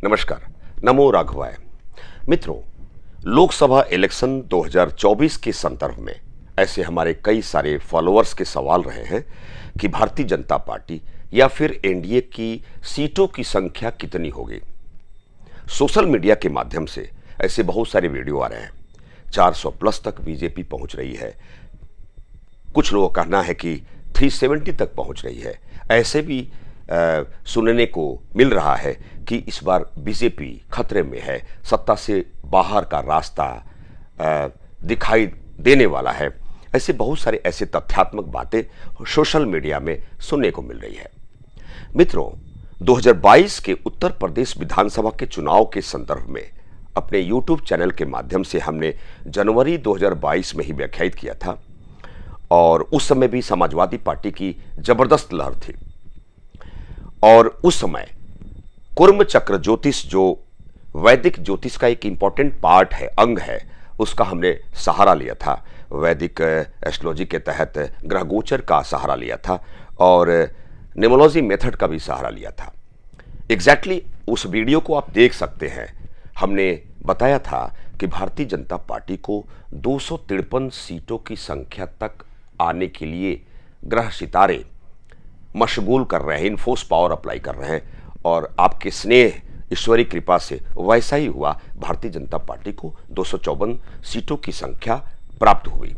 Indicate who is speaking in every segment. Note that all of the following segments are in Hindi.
Speaker 1: नमस्कार। नमो राघवाय। मित्रों, लोकसभा इलेक्शन 2024 के संदर्भ में ऐसे हमारे कई सारे फॉलोअर्स के सवाल रहे हैं कि भारतीय जनता पार्टी या फिर एनडीए की सीटों की संख्या कितनी होगी। सोशल मीडिया के माध्यम से ऐसे बहुत सारे वीडियो आ रहे हैं। 400 प्लस तक बीजेपी पहुंच रही है, कुछ लोगों का कहना है कि 370 तक पहुंच रही है। ऐसे भी सुनने को मिल रहा है कि इस बार बीजेपी खतरे में है, सत्ता से बाहर का रास्ता दिखाई देने वाला है। ऐसे बहुत सारे ऐसे तथ्यात्मक बातें सोशल मीडिया में सुनने को मिल रही है। मित्रों, 2022 के उत्तर प्रदेश विधानसभा के चुनाव के संदर्भ में अपने YouTube चैनल के माध्यम से हमने जनवरी 2022 में ही व्याख्यायित किया था और उस समय भी समाजवादी पार्टी की जबरदस्त लहर थी। और उस समय कुर्म चक्र ज्योतिष, जो वैदिक ज्योतिष का एक इंपॉर्टेंट पार्ट है, अंग है, उसका हमने सहारा लिया था। वैदिक एस्ट्रोलॉजी के तहत ग्रह गोचर का सहारा लिया था और न्यूमरोलॉजी मेथड का भी सहारा लिया था। एग्जैक्टली उस वीडियो को आप देख सकते हैं। हमने बताया था कि भारतीय जनता पार्टी को 253 सीटों की संख्या तक आने के लिए ग्रह सितारे मशगूल कर रहे हैं, इनफोर्स पावर अप्लाई कर रहे हैं और आपके स्नेह, ईश्वरी कृपा से वैसा ही हुआ। भारतीय जनता पार्टी को 254 सीटों की संख्या प्राप्त हुई।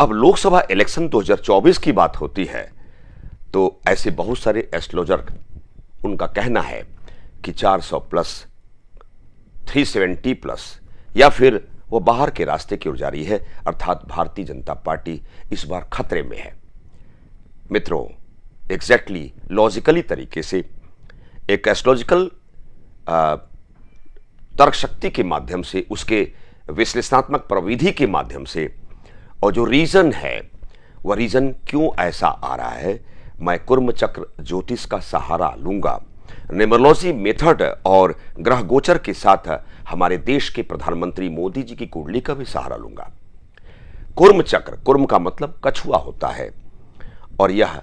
Speaker 1: अब लोकसभा इलेक्शन 2024 की बात होती है तो ऐसे बहुत सारे एस्ट्रोलॉजर, उनका कहना है कि 400 प्लस, 370 प्लस या फिर वो बाहर के रास्ते की ओर जा रही है, अर्थात भारतीय जनता पार्टी इस बार खतरे में है। मित्रों, एग्जैक्टली लॉजिकली तरीके से एक एस्ट्रोलॉजिकल तर्क शक्ति के माध्यम से, उसके विश्लेषणात्मक प्रविधि के माध्यम से, और जो रीजन है वह रीजन क्यों ऐसा आ रहा है, मैं कुर्म चक्र ज्योतिष का सहारा लूंगा, न्यूमरोलॉजी मेथड और ग्रह गोचर के साथ हमारे देश के प्रधानमंत्री मोदी जी की कुंडली का भी सहारा लूंगा। कुर्म चक्र, कुर्म का मतलब कछुआ होता है और यह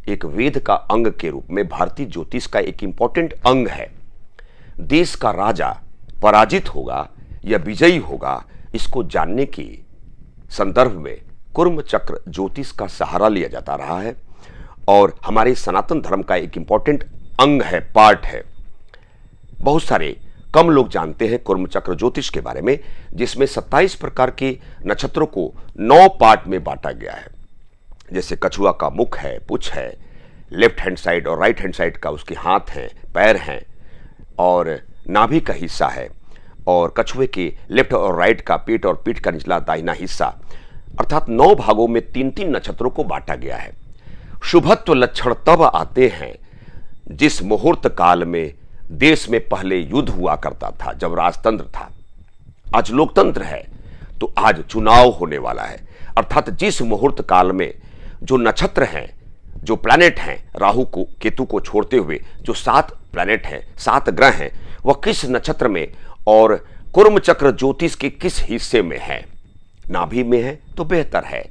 Speaker 1: एक वेद का अंग के रूप में भारतीय ज्योतिष का एक इंपॉर्टेंट अंग है। देश का राजा पराजित होगा या विजयी होगा, इसको जानने के संदर्भ में कुर्म चक्र ज्योतिष का सहारा लिया जाता रहा है और हमारे सनातन धर्म का एक इंपॉर्टेंट अंग है, पार्ट है। बहुत सारे कम लोग जानते हैं कुर्म चक्र ज्योतिष के बारे में, जिसमें 27 प्रकार के नक्षत्रों को 9 पार्ट में बांटा गया है। जैसे कछुआ का मुख है, पुछ है, लेफ्ट हैंड साइड और राइट हैंड साइड का उसके हाथ हैं, पैर हैं और नाभि का हिस्सा है, और कछुए के लेफ्ट और राइट का पेट और पीठ का निचला दाहिना हिस्सा, अर्थात 9 भागों में 3-3 नक्षत्रों को बांटा गया है। शुभत्व लक्षण तब आते हैं जिस मुहूर्त काल में देश में पहले युद्ध हुआ करता था, जब राजतंत्र था। आज लोकतंत्र है तो आज चुनाव होने वाला है, अर्थात जिस मुहूर्त काल में जो नक्षत्र हैं, जो प्लैनेट हैं, राहु को, केतु को छोड़ते हुए जो 7 प्लैनेट हैं, 7 ग्रह हैं, वह किस नक्षत्र में और कुर्म चक्र ज्योतिष के किस हिस्से में है। नाभि में है तो बेहतर है,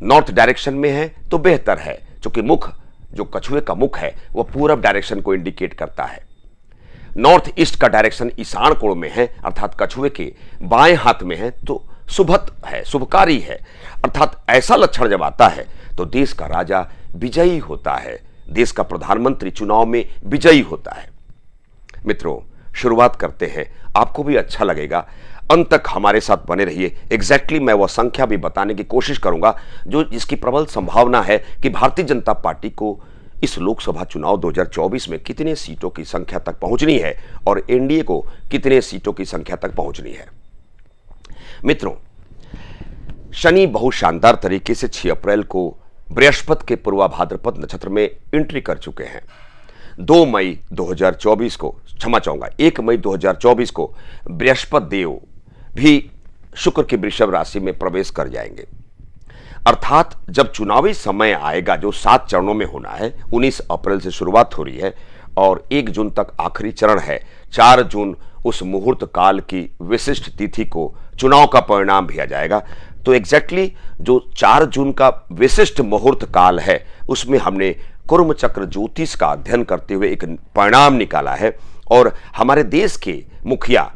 Speaker 1: नॉर्थ डायरेक्शन में है तो बेहतर है, क्योंकि मुख, जो कछुए का मुख है, वह पूरब डायरेक्शन को इंडिकेट करता है। नॉर्थ ईस्ट का डायरेक्शन ईशान कोण में है, अर्थात कछुए के बाएं हाथ में है तो शुभत है, शुभकारी है। अर्थात ऐसा लक्षण जब आता है तो देश का राजा विजयी होता है, देश का प्रधानमंत्री चुनाव में विजयी होता है। मित्रों, शुरुआत करते हैं, आपको भी अच्छा लगेगा, अंत तक हमारे साथ बने रहिए। एग्जैक्टली मैं वह संख्या भी बताने की कोशिश करूंगा जो जिसकी प्रबल संभावना है कि भारतीय जनता पार्टी को इस लोकसभा चुनाव 2024 में कितने सीटों की संख्या तक पहुंचनी है और एनडीए को कितने सीटों की संख्या तक पहुंचनी है। मित्रों, शनि बहुत शानदार तरीके से 6 अप्रैल को बृहस्पति के पूर्वा भाद्रपद नक्षत्र में एंट्री कर चुके हैं। 2 मई 2024 को, क्षमा चाहूंगा, 1 मई 2024 को बृहस्पति देव भी शुक्र की वृषभ राशि में प्रवेश कर जाएंगे। अर्थात जब चुनावी समय आएगा, जो 7 चरणों में होना है, 19 अप्रैल से शुरुआत हो रही है और 1 जून तक आखिरी चरण है। 4 जून उस मुहूर्त काल की विशिष्ट तिथि को चुनाव का परिणाम भी आ जाएगा। तो एग्जैक्टली जो 4 जून का विशिष्ट मुहूर्त काल है उसमें हमने कुर्म चक्र ज्योतिष का अध्ययन करते हुए एक परिणाम निकाला है और हमारे देश के मुखिया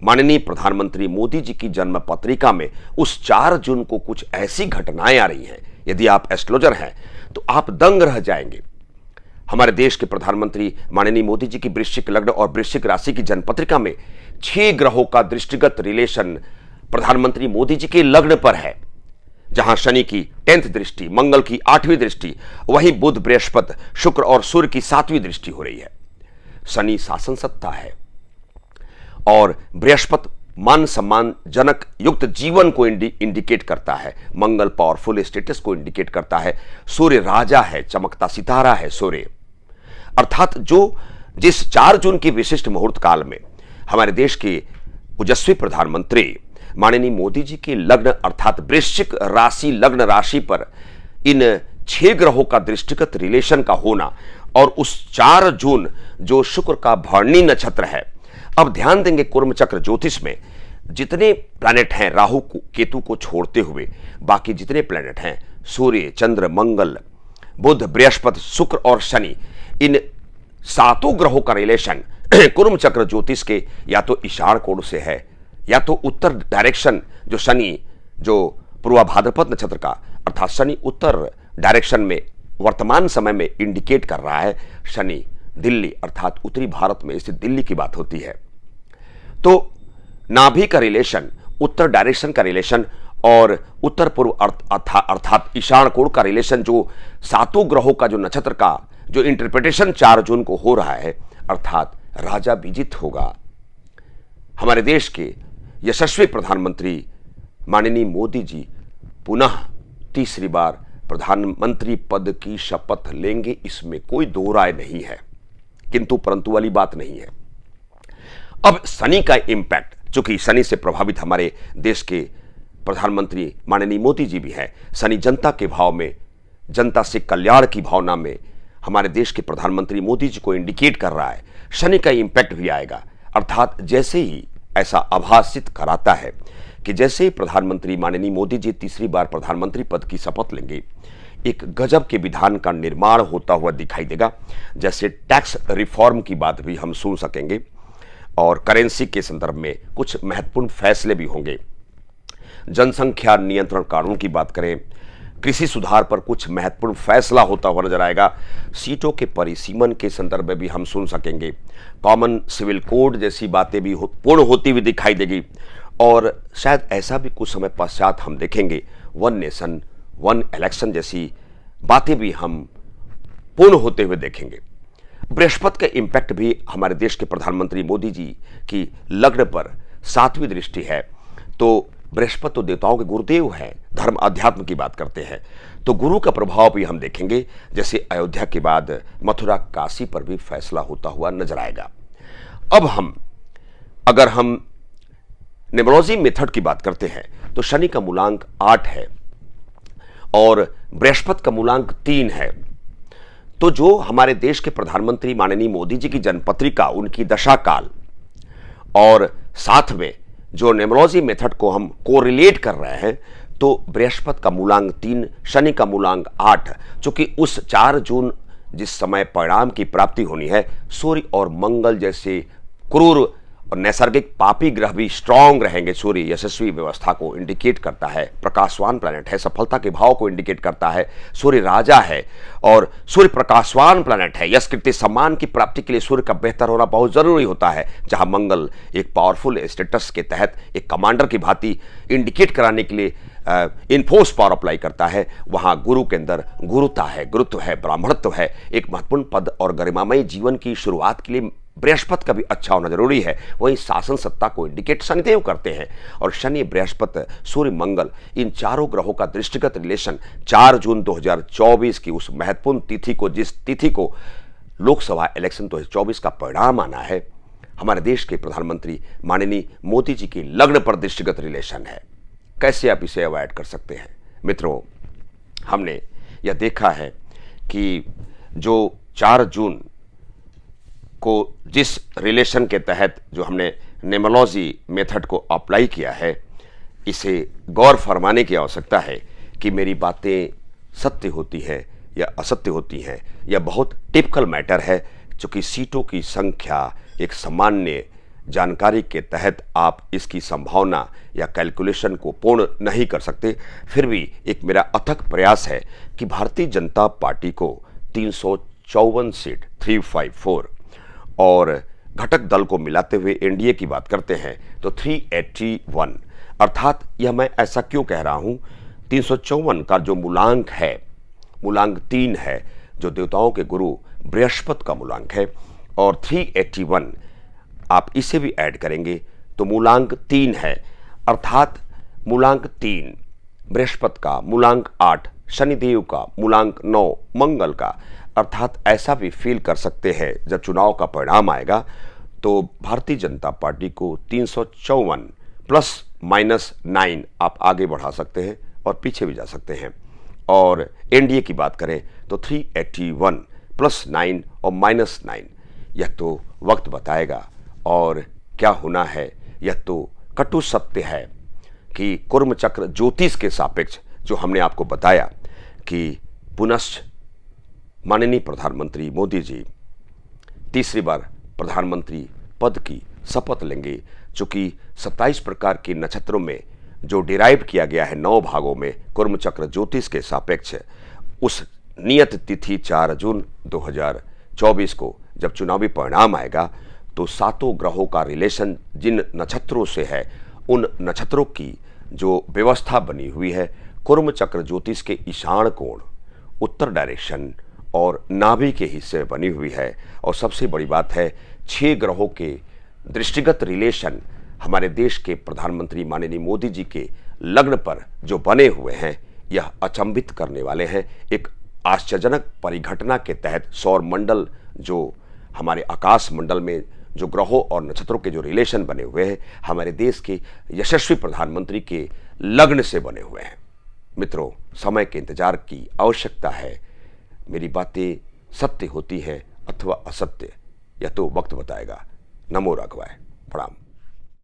Speaker 1: माननीय प्रधानमंत्री मोदी जी की जन्म पत्रिका में उस 4 जून को कुछ ऐसी घटनाएं आ रही हैं, यदि आप एस्ट्रोलॉजर हैं तो आप दंग रह जाएंगे। हमारे देश के प्रधानमंत्री माननीय मोदी जी की वृश्चिक लग्न और वृश्चिक राशि की जन्म पत्रिका में 6 ग्रहों का दृष्टिगत रिलेशन प्रधानमंत्री मोदी जी के लग्न पर है, जहां शनि की 10th दृष्टि, मंगल की 8वीं दृष्टि, वहीं बुध, बृहस्पति, शुक्र और सूर्य की 7वीं दृष्टि हो रही है। शनि शासन सत्ता है और बृहस्पति मान सम्मान जनक युक्त जीवन को इंडिकेट करता है, मंगल पावरफुल स्टेटस को इंडिकेट करता है, सूर्य राजा है, चमकता सितारा है सूर्य। अर्थात जिस 4 जून की विशिष्ट मुहूर्त काल में हमारे देश के ओजस्वी प्रधानमंत्री माननीय मोदी जी के लग्न अर्थात वृश्चिक राशि लग्न राशि पर इन 6 ग्रहों का दृष्टिगत रिलेशन का होना और उस 4 जून जो शुक्र का भरणी नक्षत्र है। अब ध्यान देंगे कुर्म चक्र ज्योतिष में जितने प्लैनेट हैं राहु केतु को छोड़ते हुए बाकी जितने प्लैनेट हैं सूर्य, चंद्र, मंगल, बुध, बृहस्पति, शुक्र और शनि, इन 7 ग्रहों का रिलेशन कुर्म चक्र ज्योतिष के या तो ईशान कोण से है या तो उत्तर डायरेक्शन, जो शनि जो पूर्वा भाद्रपद नक्षत्र का अर्थात शनि उत्तर डायरेक्शन में वर्तमान समय में इंडिकेट कर रहा है। शनि दिल्ली अर्थात उत्तरी भारत में स्थित दिल्ली की बात होती है। तो नाभि का रिलेशन, उत्तर डायरेक्शन का रिलेशन और उत्तर पूर्व अर्थात ईशान कोण का रिलेशन, जो 7 ग्रहों का जो नक्षत्र का जो इंटरप्रिटेशन 4 जून को हो रहा है अर्थात राजा विजित होगा। हमारे देश के यशस्वी प्रधानमंत्री माननीय मोदी जी पुनः तीसरी बार प्रधानमंत्री पद की शपथ लेंगे, इसमें कोई दो राय नहीं है, किंतु परंतु वाली बात नहीं है। अब शनि का इंपैक्ट, चूंकि शनि से प्रभावित हमारे देश के प्रधानमंत्री माननीय मोदी जी भी हैं, शनि जनता के भाव में, जनता से कल्याण की भावना में हमारे देश के प्रधानमंत्री मोदी जी को इंडिकेट कर रहा है। शनि का इंपैक्ट भी आएगा अर्थात जैसे ही ऐसा आभासित कराता है कि जैसे ही प्रधानमंत्री माननीय मोदी जी तीसरी बार प्रधानमंत्री पद की शपथ लेंगे, एक गजब के विधान का निर्माण होता हुआ दिखाई देगा। जैसे टैक्स रिफॉर्म की बात भी हम सुन सकेंगे और करेंसी के संदर्भ में कुछ महत्वपूर्ण फैसले भी होंगे। जनसंख्या नियंत्रण कानून की बात करें, कृषि सुधार पर कुछ महत्वपूर्ण फैसला होता हुआ नजर आएगा। सीटों के परिसीमन के संदर्भ में भी हम सुन सकेंगे। कॉमन सिविल कोड जैसी बातें भी पूर्ण होती हुई दिखाई देगी और शायद ऐसा भी कुछ समय पश्चात हम देखेंगे, वन नेशन वन इलेक्शन जैसी बातें भी हम पूर्ण होते हुए देखेंगे। बृहस्पति का इंपैक्ट भी हमारे देश के प्रधानमंत्री मोदी जी की लग्न पर 7वीं दृष्टि है। तो बृहस्पति तो देवताओं के गुरुदेव हैं, धर्म अध्यात्म की बात करते हैं, तो गुरु का प्रभाव भी हम देखेंगे। जैसे अयोध्या के बाद मथुरा काशी पर भी फैसला होता हुआ नजर आएगा। अब अगर हम न्यूमरोलॉजी मेथड की बात करते हैं तो शनि का मूलांक 8 है और बृहस्पति का मूलांक 3 है। तो जो हमारे देश के प्रधानमंत्री माननीय मोदी जी की जन्मपत्रिका, उनकी दशा काल और साथ में जो न्यूमरोलॉजी मेथड को हम कोरिलेट कर रहे हैं, तो बृहस्पति का मूलांक 3, शनि का मूलांक 8, चूंकि उस 4 जून जिस समय परिणाम की प्राप्ति होनी है, सूर्य और मंगल जैसे क्रूर और नैसर्गिक पापी ग्रह भी स्ट्रांग रहेंगे। सूर्य यशस्वी व्यवस्था को इंडिकेट करता है, प्रकाशवान प्लैनेट है, सफलता के भाव को इंडिकेट करता है, सूर्य राजा है और सूर्य प्रकाशवान प्लैनेट है। यश कीर्ति सम्मान की प्राप्ति के लिए सूर्य का बेहतर होना बहुत जरूरी होता है। जहां मंगल एक पावरफुल स्टेटस के तहत एक कमांडर की भांति इंडिकेट कराने के लिए इनफोर्स पावर अप्लाई करता है, वहां गुरु के अंदर गुरुता है, गुरुत्व है, ब्राह्मणत्व है। एक महत्वपूर्ण पद और गरिमामय जीवन की शुरुआत के लिए बृहस्पति का भी अच्छा होना जरूरी है। वहीं शासन सत्ता को इंडिकेट शनिदेव करते हैं और शनि, बृहस्पति, सूर्य, मंगल, इन चारों ग्रहों का दृष्टिगत रिलेशन 4 जून 2024 की उस महत्वपूर्ण तिथि को, जिस तिथि को लोकसभा इलेक्शन 2024 का परिणाम आना है, हमारे देश के प्रधानमंत्री माननीय मोदी जी की लग्न पर दृष्टिगत रिलेशन है। कैसे आप इसे अवॉइड कर सकते हैं? मित्रों, हमने यह देखा है कि जो 4 जून को जिस रिलेशन के तहत जो हमने न्यूमरोलॉजी मेथड को अप्लाई किया है, इसे गौर फरमाने की आवश्यकता है कि मेरी बातें सत्य होती हैं या असत्य होती हैं। यह बहुत टिपिकल मैटर है, चूंकि सीटों की संख्या एक सामान्य जानकारी के तहत आप इसकी संभावना या कैलकुलेशन को पूर्ण नहीं कर सकते। फिर भी एक मेरा अथक प्रयास है कि भारतीय जनता पार्टी को 354 सीट 354 और घटक दल को मिलाते हुए एनडीए की बात करते हैं तो 381, अर्थात यह मैं ऐसा क्यों कह रहा हूं, 354 का जो मूलांक है, मूलांक 3 है, जो देवताओं के गुरु बृहस्पति का मूलांक है, और 381 आप इसे भी ऐड करेंगे तो मूलांक 3 है, अर्थात मूलांक 3 बृहस्पति का, मूलांक 8 शनिदेव का, मूलांक 9 मंगल का, अर्थात ऐसा भी फील कर सकते हैं जब चुनाव का परिणाम आएगा तो भारतीय जनता पार्टी को 354 प्लस माइनस 9 आप आगे बढ़ा सकते हैं और पीछे भी जा सकते हैं। और एनडीए की बात करें तो 381 प्लस 9 और माइनस 9, यह तो वक्त बताएगा। और क्या होना है यह तो कटु सत्य है कि कुर्म चक्र ज्योतिष के सापेक्ष जो हमने आपको बताया कि पुनश्च माननीय प्रधानमंत्री मोदी जी तीसरी बार प्रधानमंत्री पद की शपथ लेंगे, चूंकि 27 प्रकार के नक्षत्रों में जो डिराइव किया गया है 9 भागों में कुर्म चक्र ज्योतिष के सापेक्ष, उस नियत तिथि 4 जून 2024 को जब चुनावी परिणाम आएगा तो 7 ग्रहों का रिलेशन जिन नक्षत्रों से है उन नक्षत्रों की जो व्यवस्था बनी हुई है, कुर्म चक्र ज्योतिष के ईशान कोण, उत्तर डायरेक्शन और नाभि के हिस्से बनी हुई है। और सबसे बड़ी बात है 6 ग्रहों के दृष्टिगत रिलेशन हमारे देश के प्रधानमंत्री माननीय मोदी जी के लग्न पर जो बने हुए हैं, यह अचंभित करने वाले हैं। एक आश्चर्यजनक परिघटना के तहत सौर मंडल, जो हमारे आकाश मंडल में जो ग्रहों और नक्षत्रों के जो रिलेशन बने हुए हैं, हमारे देश के यशस्वी प्रधानमंत्री के लग्न से बने हुए हैं। मित्रों, समय के इंतजार की आवश्यकता है। मेरी बातें सत्य होती हैं अथवा असत्य, यह तो वक्त बताएगा। नमो राघवाय। प्रणाम।